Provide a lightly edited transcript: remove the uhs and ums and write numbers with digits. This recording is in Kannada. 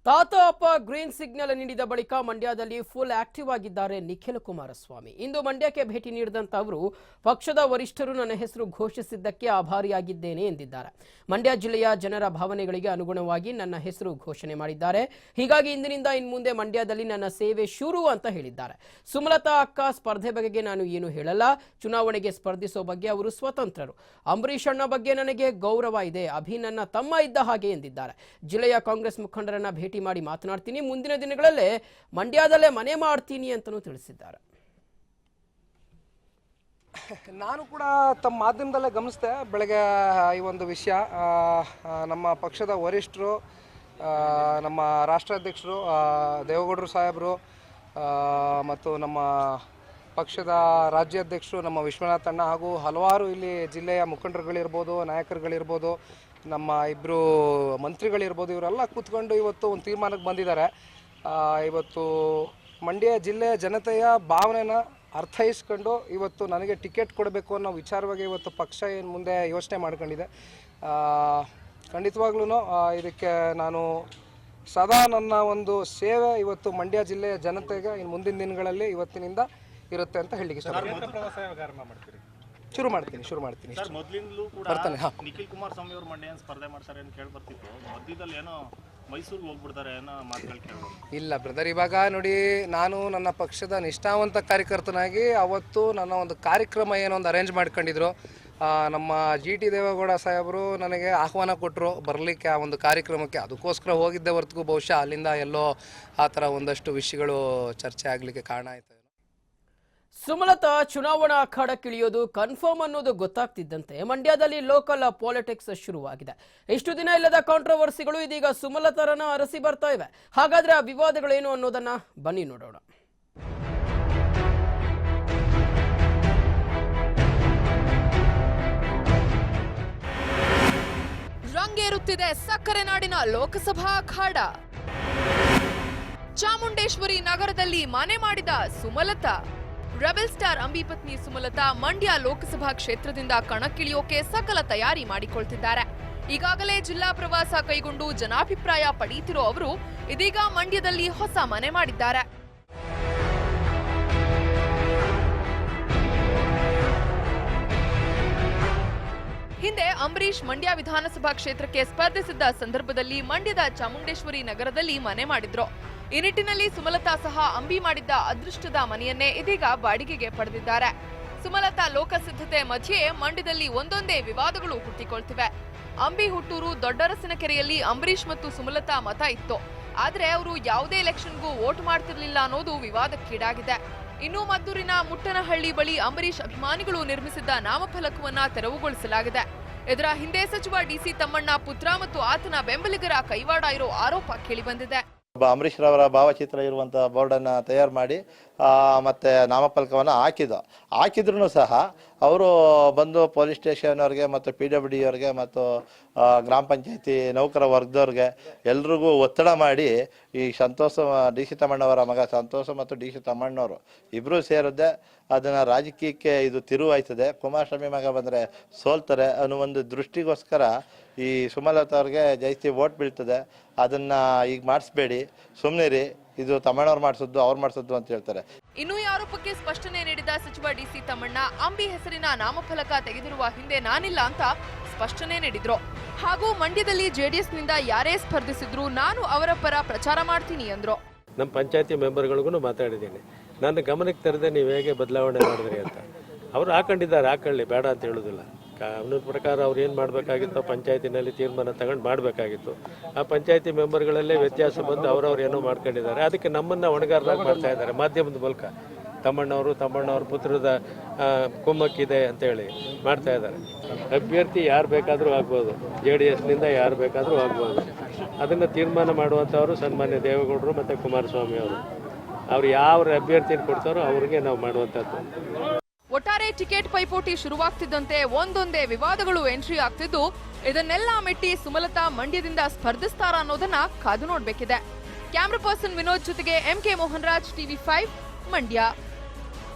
ತಾತ ಅಪ್ಪ ಗ್ರೀನ್ ಸಿಗ್ನಲ್ ನೀಡಿದ ಬಳಿಕ ಮಂಡ್ಯದಲ್ಲಿ ಫುಲ್ ಆಕ್ಟಿವ್ ಆಗಿದ್ದಾರೆ ನಿಖಿಲ್ ಕುಮಾರಸ್ವಾಮಿ. ಇಂದು ಮಂಡ್ಯಕ್ಕೆ ಭೇಟಿ ನೀಡಿದಂತ ಅವರು ಪಕ್ಷದ ವರಿಷ್ಠರು ನನ್ನ ಹೆಸರು ಘೋಷಿಸಿದ್ದಕ್ಕೆ ಆಭಾರಿಯಾಗಿದ್ದೇನೆ ಎಂದಿದ್ದಾರೆ. ಮಂಡ್ಯ ಜಿಲ್ಲೆಯ ಜನರ ಭಾವನೆಗಳಿಗೆ ಅನುಗುಣವಾಗಿ ನನ್ನ ಹೆಸರು ಘೋಷಣೆ ಮಾಡಿದ್ದಾರೆ. ಹೀಗಾಗಿ ಇಂದಿನಿಂದ ಇನ್ಮುಂದೆ ಮಂಡ್ಯದಲ್ಲಿ ನನ್ನ ಸೇವೆ ಶುರು ಅಂತ ಹೇಳಿದ್ದಾರೆ. ಸುಮಲತಾ ಅಕ್ಕ ಸ್ಪರ್ಧೆ ಬಗೆಗೆ ನಾನು ಏನು ಹೇಳಲ್ಲ. ಚುನಾವಣೆಗೆ ಸ್ಪರ್ಧಿಸೋ ಬಗ್ಗೆ ಅವರು ಸ್ವತಂತ್ರರು. ಅಂಬರೀಷ್ ಅಣ್ಣ ಬಗ್ಗೆ ನನಗೆ ಗೌರವ ಇದೆ. ಅಭಿ ನನ್ನ ತಮ್ಮ ಇದ್ದ ಹಾಗೆ ಎಂದಿದ್ದಾರೆ. ಜಿಲ್ಲೆಯ ಕಾಂಗ್ರೆಸ್ ಮುಖಂಡರನ್ನ ಭೇಟಿ ಮಾಡಿ ಮಾತನಾಡ್ತೀನಿ. ಮುಂದಿನ ದಿನಗಳಲ್ಲೇ ಮಂಡ್ಯದಲ್ಲೇ ಮನೆ ಮಾಡ್ತೀನಿ ಅಂತಲೂ ತಿಳಿಸಿದ್ದಾರೆ. ನಾನು ಕೂಡ ತಮ್ಮ ಮಾಧ್ಯಮದಲ್ಲೇ ಗಮನಿಸಿದೆ ಬೆಳಗ್ಗೆ ಈ ಒಂದು ವಿಷಯ. ನಮ್ಮ ಪಕ್ಷದ ವರಿಷ್ಠರು, ನಮ್ಮ ರಾಷ್ಟ್ರಾಧ್ಯಕ್ಷರು ದೇವೇಗೌಡರು ಸಾಹೇಬರು ಮತ್ತು ನಮ್ಮ ಪಕ್ಷದ ರಾಜ್ಯಾಧ್ಯಕ್ಷರು ನಮ್ಮ ವಿಶ್ವನಾಥ್ ಅಣ್ಣ ಹಾಗೂ ಹಲವಾರು ಇಲ್ಲಿ ಜಿಲ್ಲೆಯ ಮುಖಂಡರುಗಳಿರ್ಬೋದು, ನಾಯಕರುಗಳಿರ್ಬೋದು, ನಮ್ಮ ಇಬ್ಬರು ಮಂತ್ರಿಗಳಿರ್ಬೋದು, ಇವರೆಲ್ಲ ಕೂತ್ಕೊಂಡು ಇವತ್ತು ಒಂದು ತೀರ್ಮಾನಕ್ಕೆ ಬಂದಿದ್ದಾರೆ. ಇವತ್ತು ಮಂಡ್ಯ ಜಿಲ್ಲೆಯ ಜನತೆಯ ಭಾವನೆನ ಅರ್ಥೈಸ್ಕೊಂಡು ಇವತ್ತು ನನಗೆ ಟಿಕೆಟ್ ಕೊಡಬೇಕು ಅನ್ನೋ ವಿಚಾರವಾಗಿ ಇವತ್ತು ಪಕ್ಷ ಏನು ಮುಂದೆ ಯೋಚನೆ ಮಾಡ್ಕೊಂಡಿದೆ. ಖಂಡಿತವಾಗ್ಲೂ ಇದಕ್ಕೆ ನಾನು ಸದಾ ನನ್ನ ಒಂದು ಸೇವೆ ಇವತ್ತು ಮಂಡ್ಯ ಜಿಲ್ಲೆಯ ಜನತೆಗೆ ಇನ್ನು ಮುಂದಿನ ದಿನಗಳಲ್ಲಿ ಇವತ್ತಿನಿಂದ ಇರುತ್ತೆ ಅಂತ ಹೇಳಲಿಕ್ಕೆ ಶುರು ಮಾಡ್ತೀನಿ. ಸರ್, ಮೊದಲಿಂದಲೂ ಕೂಡ ನಿಖಿಲ್ ಕುಮಾರಸ್ವಾಮಿ ಅವರು ಮಂಡ್ಯ ಸ್ಪರ್ಧೆ ಮಾಡ್ತಾರೆ ಅಂತ ಕೇಳಿ ಬರ್ತಿತ್ತು. ಮಧ್ಯದಲ್ಲಿ ಏನೋ ಮೈಸೂರಿಗೆ ಹೋಗ್ಬಿಡ್ತಾರೆ ಏನೋ ಮಾತುಗಳು ಕೇಳೋದು. ಇಲ್ಲ ಬ್ರದರ್, ಇವಾಗ ನೋಡಿ, ನಾನು ನನ್ನ ಪಕ್ಷದ ನಿಷ್ಠಾವಂತ ಕಾರ್ಯಕರ್ತನಾಗಿ ಅವತ್ತು ನನ್ನ ಒಂದು ಕಾರ್ಯಕ್ರಮ ಏನೋ ಒಂದು ಅರೇಂಜ್ ಮಾಡ್ಕೊಂಡಿದ್ರು. ನಮ್ಮ GT ದೇವೇಗೌಡ ಸಾಹೇಬರು ನನಗೆ ಆಹ್ವಾನ ಕೊಟ್ಟರು ಬರಲಿಕ್ಕೆ ಆ ಒಂದು ಕಾರ್ಯಕ್ರಮಕ್ಕೆ. ಅದಕ್ಕೋಸ್ಕರ ಹೋಗಿದ್ದೆ ಹೊರತು ಬಹುಶಃ ಅಲ್ಲಿಂದ ಎಲ್ಲೋ ಆ ಥರ ಒಂದಷ್ಟು ವಿಷಯಗಳು ಚರ್ಚೆ ಆಗಲಿಕ್ಕೆ ಕಾರಣ ಆಯಿತು. ಸುಮಲತಾ ಚುನಾವಣಾ ಅಖಾಡಕ್ಕಿಳಿಯೋದು ಕನ್ಫರ್ಮ್ ಅನ್ನೋದು ಗೊತ್ತಾಗ್ತಿದ್ದಂತೆ ಮಂಡ್ಯದಲ್ಲಿ ಲೋಕಲ್ ಪಾಲಿಟಿಕ್ಸ್ ಶುರುವಾಗಿದೆ. ಇಷ್ಟು ದಿನ ಇಲ್ಲದ ಕಾಂಟ್ರವರ್ಸಿಗಳು ಇದೀಗ ಸುಮಲತಾರನ್ನ ಅರಸಿ ಬರ್ತಾ ಇವೆ. ಹಾಗಾದ್ರೆ ಆ ವಿವಾದಗಳೇನು ಅನ್ನೋದನ್ನ ಬನ್ನಿ ನೋಡೋಣ. ರಂಗೇರುತ್ತಿದೆ ಸಕ್ಕರೆ ನಾಡಿನ ಲೋಕಸಭಾ ಅಖಾಡ. ಚಾಮುಂಡೇಶ್ವರಿ ನಗರದಲ್ಲಿ ಮನೆ ಮಾಡಿದ ಸುಮಲತಾ. ರೆಬೆಲ್ ಸ್ಟಾರ್ ಅಂಬಿ ಪತ್ನಿ ಸುಮಲತಾ ಮಂಡ್ಯ ಲೋಕಸಭಾ ಕ್ಷೇತ್ರದಿಂದ ಕಣಕ್ಕಿಳಿಯೋಕೆ ಸಕಲ ತಯಾರಿ ಮಾಡಿಕೊಳ್ತಿದ್ದಾರೆ. ಈಗಾಗಲೇ ಜಿಲ್ಲಾ ಪ್ರವಾಸ ಕೈಗೊಂಡು ಜನಾಭಿಪ್ರಾಯ ಪಡೆಯುತ್ತಿರೋ ಅವರು ಇದೀಗ ಮಂಡ್ಯದಲ್ಲಿ ಹೊಸ ಮನೆ ಮಾಡಿದ್ದಾರೆ. ಹಿಂದೆ ಅಂಬರೀಷ್ ಮಂಡ್ಯ ವಿಧಾನಸಭಾ ಕ್ಷೇತ್ರಕ್ಕೆ ಸ್ಪರ್ಧಿಸಿದ್ದ ಸಂದರ್ಭದಲ್ಲಿ ಮಂಡ್ಯದ ಚಾಮುಂಡೇಶ್ವರಿ ನಗರದಲ್ಲಿ ಮನೆ ಮಾಡಿದ್ರು. ಈ ನಿಟ್ಟಿನಲ್ಲಿ ಸುಮಲತಾ ಸಹ ಅಂಬಿ ಮಾಡಿದ್ದ ಅದೃಷ್ಟದ ಮನೆಯನ್ನೇ ಇದೀಗ ಬಾಡಿಗೆಗೆ ಪಡೆದಿದ್ದಾರೆ. ಸುಮಲತಾ ಲೋಕಸಿದ್ಧತೆ ಮಧ್ಯೆ ಮಂಡ್ಯದಲ್ಲಿ ಒಂದೊಂದೇ ವಿವಾದಗಳು ಹುಟ್ಟಿಕೊಳ್ತಿವೆ. ಅಂಬಿ ಹುಟ್ಟೂರು ದೊಡ್ಡರಸಿನಕೆರೆಯಲ್ಲಿ ಅಂಬರೀಷ್ ಮತ್ತು ಸುಮಲತಾ ಮತ ಇತ್ತು. ಆದ್ರೆ ಅವರು ಯಾವುದೇ ಎಲೆಕ್ಷನ್ಗೂ ವೋಟ್ ಮಾಡ್ತಿರ್ಲಿಲ್ಲ ಅನ್ನೋದು ವಿವಾದಕ್ಕೀಡಾಗಿದೆ. ಇನ್ನು ಮದ್ದೂರಿನ ಮುಟ್ಟನಹಳ್ಳಿ ಬಳಿ ಅಂಬರೀಷ್ ಅಭಿಮಾನಿಗಳು ನಿರ್ಮಿಸಿದ್ದ ನಾಮಫಲಕವನ್ನ ತೆರವುಗೊಳಿಸಲಾಗಿದೆ. ಇದರ ಹಿಂದೆ ಸಚಿವ DC ತಮ್ಮಣ್ಣ ಪುತ್ರ ಮತ್ತು ಆತನ ಬೆಂಬಲಿಗರ ಕೈವಾಡ ಇರೋ ಆರೋಪ ಕೇಳಿಬಂದಿದೆ. ಅಂಬರೀಷ್ ರವರ ಭಾವಚಿತ್ರ ಇರುವಂತಹ ಬೋರ್ಡನ್ನು ತಯಾರು ಮಾಡಿ ಮತ್ತೆ ನಾಮಫಲಕವನ್ನು ಹಾಕಿದ್ರು ಸಹ ಅವರು ಬಂದು ಪೊಲೀಸ್ ಸ್ಟೇಷನ್ ಅವ್ರಿಗೆ ಮತ್ತು PWD ಅವ್ರಿಗೆ ಮತ್ತು ಗ್ರಾಮ ಪಂಚಾಯತಿ ನೌಕರ ವರ್ಗದವ್ರಿಗೆ ಎಲ್ರಿಗೂ ಒತ್ತಡ ಮಾಡಿ ಈ ಸಂತೋಷ DC ತಮ್ಮಣ್ಣವರ ಮಗ ಸಂತೋಷ ಮತ್ತು DC ತಮ್ಮಣ್ಣವರು ಇಬ್ಬರೂ ಸೇರಿದ್ದೆ ಅದನ್ನು ರಾಜಕೀಯಕ್ಕೆ ಇದು ತಿರುವಾಯ್ತದೆ. ಕುಮಾರಸ್ವಾಮಿ ಮಗ ಬಂದರೆ ಸೋಲ್ತಾರೆ ಅನ್ನೋ ಒಂದು ದೃಷ್ಟಿಗೋಸ್ಕರ ಈ ಸುಮಲತಾ ಅವ್ರಿಗೆ ಜಾಸ್ತಿ ವೋಟ್ ಬೀಳ್ತದೆ. ಅದನ್ನ ಈಗ ಮಾಡಿಸ್ಬೇಡಿ, ಸುಮ್ಮನಿರಿ, ಇದು ತಮ್ಮಣ್ಣವ್ರು ಮಾಡಿಸೋದು ಅವ್ರು ಮಾಡಿಸೋದು ಅಂತ ಹೇಳ್ತಾರೆ. ಇನ್ನು ಈ ಆರೋಪಕ್ಕೆ ಸ್ಪಷ್ಟನೆ ನೀಡಿದ ಸಚಿವ DC ತಮ್ಮಣ್ಣ ಅಂಬಿ ಹೆಸರಿನ ನಾಮಫಲಕ ತೆಗೆದಿರುವ ಹಿಂದೆ ನಾನಿಲ್ಲ ಅಂತ ಸ್ಪಷ್ಟನೆ ನೀಡಿದ್ರು. ಹಾಗೂ ಮಂಡ್ಯದಲ್ಲಿ JDSನಿಂದ ಯಾರೇ ಸ್ಪರ್ಧಿಸಿದ್ರು ನಾನು ಅವರ ಪರ ಪ್ರಚಾರ ಮಾಡ್ತೀನಿ ಅಂದ್ರು. ನಮ್ಮ ಪಂಚಾಯತಿ ಮೆಂಬರ್ಗಳಿಗೂ ಮಾತಾಡಿದ್ದೀನಿ. ನನ್ನ ಗಮನಕ್ಕೆ ತರದೆ ನೀವು ಹೇಗೆ ಬದಲಾವಣೆ ಮಾಡಿದ್ರಿ ಅಂತ. ಅವರು ಹಾಕೊಂಡಿದ್ದಾರೆ, ಹಾಕೊಳ್ಳಿ, ಬೇಡ ಅಂತ ಹೇಳೋದಿಲ್ಲ. ಕಾನೂನು ಪ್ರಕಾರ ಅವ್ರು ಏನು ಮಾಡಬೇಕಾಗಿತ್ತು ಪಂಚಾಯತಿನಲ್ಲಿ ತೀರ್ಮಾನ ತಗೊಂಡು ಮಾಡಬೇಕಾಗಿತ್ತು. ಆ ಪಂಚಾಯತಿ ಮೆಂಬರ್ಗಳಲ್ಲೇ ವ್ಯತ್ಯಾಸ ಬಂದು ಅವರವ್ರು ಏನೋ ಮಾಡ್ಕೊಂಡಿದ್ದಾರೆ. ಅದಕ್ಕೆ ನಮ್ಮನ್ನು ಹೊಣೆಗಾರರಾಗಿ ಮಾಡ್ತಾ ಇದ್ದಾರೆ ಮಾಧ್ಯಮದ ಮೂಲಕ. ತಮ್ಮಣ್ಣವ್ರ ಪುತ್ರದ ಕುಮ್ಮಕ್ಕಿದೆ ಅಂತೇಳಿ ಮಾಡ್ತಾ ಇದ್ದಾರೆ. ಅಭ್ಯರ್ಥಿ ಯಾರು ಬೇಕಾದರೂ ಆಗ್ಬೋದು, JDSನಿಂದ ಯಾರು ಬೇಕಾದರೂ ಆಗ್ಬೋದು. ಅದನ್ನು ತೀರ್ಮಾನ ಮಾಡುವಂಥವರು ಸನ್ಮಾನ್ಯ ದೇವೇಗೌಡರು ಮತ್ತು ಕುಮಾರಸ್ವಾಮಿ ಅವರು. ಅವ್ರು ಯಾವ ಅಭ್ಯರ್ಥಿಯನ್ನು ಕೊಡ್ತಾರೋ ಅವ್ರಿಗೆ ನಾವು ಮಾಡುವಂಥದ್ದು. ಒಟ್ಟಾರೆ ಟಿಕೆಟ್ ಪೈಪೋಟಿ ಶುರುವಾಗ್ತಿದ್ದಂತೆ ಒಂದೊಂದೇ ವಿವಾದಗಳು ಎಂಟ್ರಿ ಆಗ್ತಿದ್ದು ಇದನ್ನೆಲ್ಲ ಮೆಟ್ಟಿ ಸುಮಲತಾ ಮಂಡ್ಯದಿಂದ ಸ್ಪರ್ಧಿಸ್ತಾರ ಅನ್ನೋದನ್ನ ಕಾದು ನೋಡ್ಬೇಕಿದೆ. ಕ್ಯಾಮ್ರಾ ಪರ್ಸನ್ ವಿನೋದ್ ಜೊತೆಗೆ MK ಮೋಹನ್ ರಾಜ್, TV5 ಮಂಡ್ಯ.